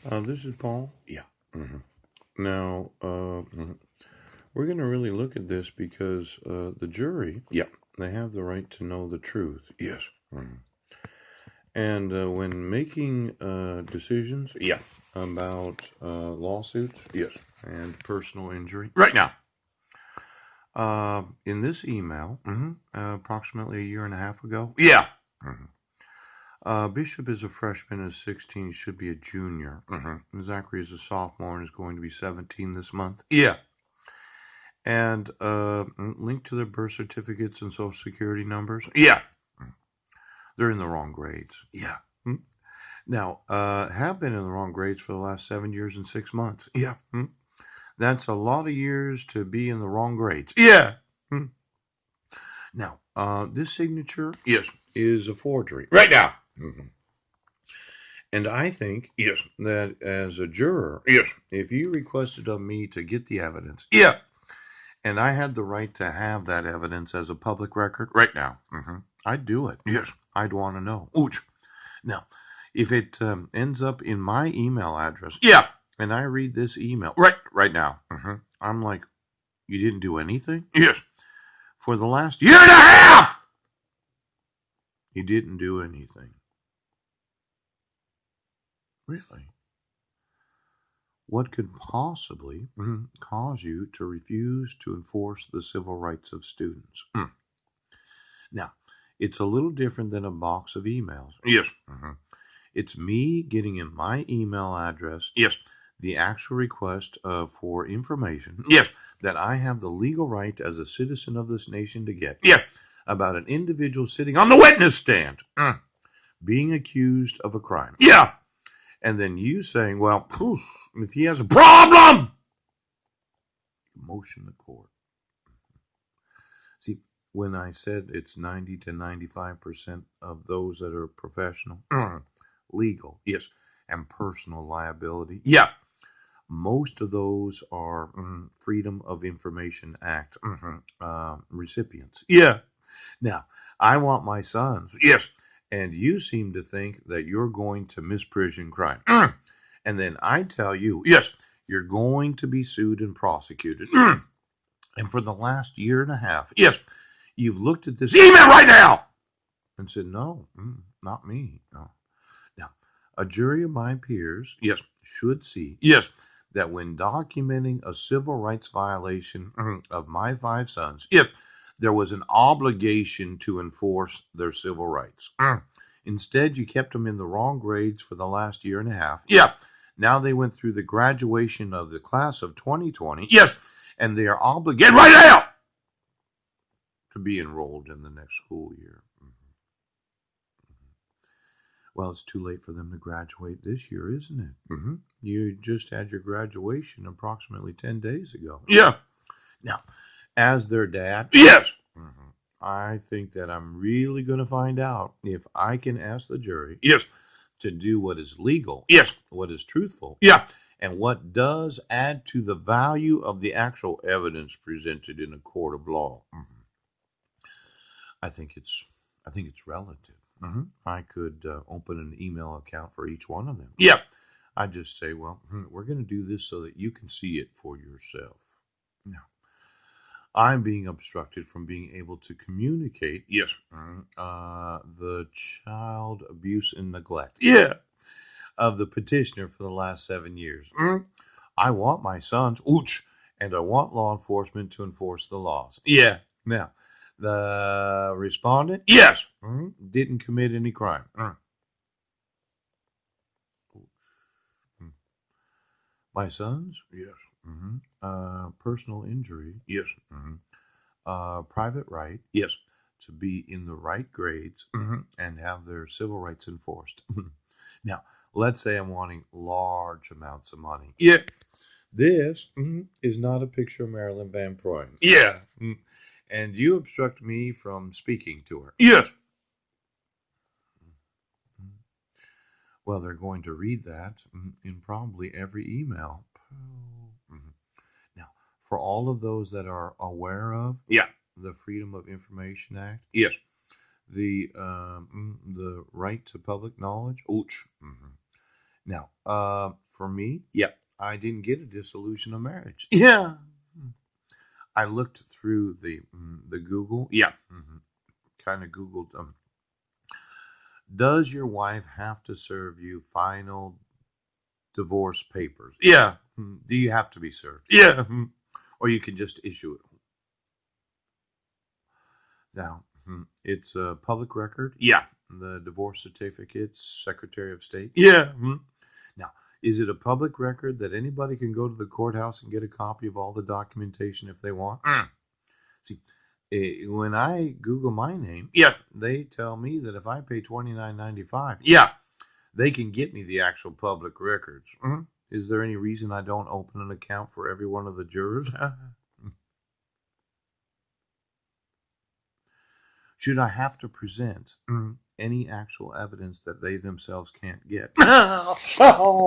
This is Paul. Yeah. hmm Now, we're going to really look at this because the jury, Yeah. they have the right to know the truth. Yes. Mhm. And when making decisions Yeah. about lawsuits Yes. and personal injury, Right now. in this email, approximately a year and a half ago, Yeah. mhm, Bishop is a freshman, is 16, should be a junior. Zachary is a sophomore and is going to be 17 this month. Yeah. And linked to their birth certificates and social security numbers, Yeah. they're in the wrong grades. Yeah. Hmm? Now, have been in the wrong grades for the last 7 years and 6 months. Yeah. That's a lot of years to be in the wrong grades. Yeah. Hmm. Now, this signature Yes. is a forgery. Right now. Mhm. And I think Yes. that as a juror, Yes. if you requested of me to get the evidence, Yeah. and I had the right to have that evidence as a public record, Right now. I'd do it. Yes. I'd want to know. Ouch. Now, if it ends up in my email address Yeah. and I read this email Right now. I'm like, you didn't do anything? Yes. For the last Year and a half. you didn't do anything. Really? What could possibly cause you to refuse to enforce the civil rights of students? Now, it's a little different than a box of emails. Yes. Mhm. It's me getting in my email address Yes. the actual request for information Yes. that I have the legal right as a citizen of this nation to get Yeah. about an individual sitting On on the the witness witness stand. stand being accused of a crime. Yeah. And then you saying, well, poof, if he has a Problem. motion the court. See, when I said it's 90 to 95% of those that are professional, legal, Yes. and personal liability, Yeah. most of those are Freedom of Information Act recipients. Yeah. Now, I want my sons, Yes. and you seem to think that you're going to misprision crime. And then I tell you, Yes. you're going to be sued and prosecuted. And for the last year and a half, Yes. you've looked at this See email right now. and said, no, not me. No. Now, a jury of my peers Yes. should see Yes. that when documenting a civil rights violation of my five sons, Yes. there was an obligation to enforce their civil rights. Instead, you kept them in the wrong grades for the last year and a half. Yeah. Now they went through the graduation of the class of 2020, Yes. and they are Get obligated right now. to be enrolled in the next school year. Well, it's too late for them to graduate this year, isn't it? You just had your graduation approximately 10 days ago. Yeah. Now, as their dad, Yes. I think that I'm really going to find out if I can ask the jury Yes. to do what is legal, Yes. what is truthful, Yeah. and what does add to the value of the actual evidence presented in a court of law. I think it's I think it's relative. I could open an email account for each one of them. Yeah. I just say, well, we're going to do this so that you can see it for yourself. Now, I'm being obstructed from being able to communicate Yes. the child abuse and neglect Yeah. of the petitioner for the last 7 years. Mm. I want my sons, ouch, and I want law enforcement to enforce the laws. Yeah. Now, the respondent Yes. didn't commit any crime. My sons, Yes. personal injury, Yes. private right Yes. to be in the right grades and have their civil rights enforced. Now, let's say I'm wanting large amounts of money. Yeah. This is not a picture of Marilyn Van Proyen. Yeah. And you obstruct me from speaking to her. Yes. Well, they're going to read that in probably every email. Now, for all of those that are aware of Yeah. the Freedom of Information Act, Yes. the right to public knowledge. Ouch. Now, for me, yep, I didn't get a dissolution of marriage. Yeah. I looked through the Google. Yeah. Kind of Googled does your wife have to serve you final divorce papers? Yeah. Do you have to be served? Yeah. Or you can just issue it. Now, it's a public record. Yeah. The divorce certificates, Secretary of State. Yeah. Now, is it a public record that anybody can go to the courthouse and get a copy of all the documentation if they want? See, when I Google my name, yeah, they tell me that if I pay $29.95, yeah, they can get me the actual public records. Is there any reason I don't open an account for every one of the jurors? Should I have to present any actual evidence that they themselves can't get?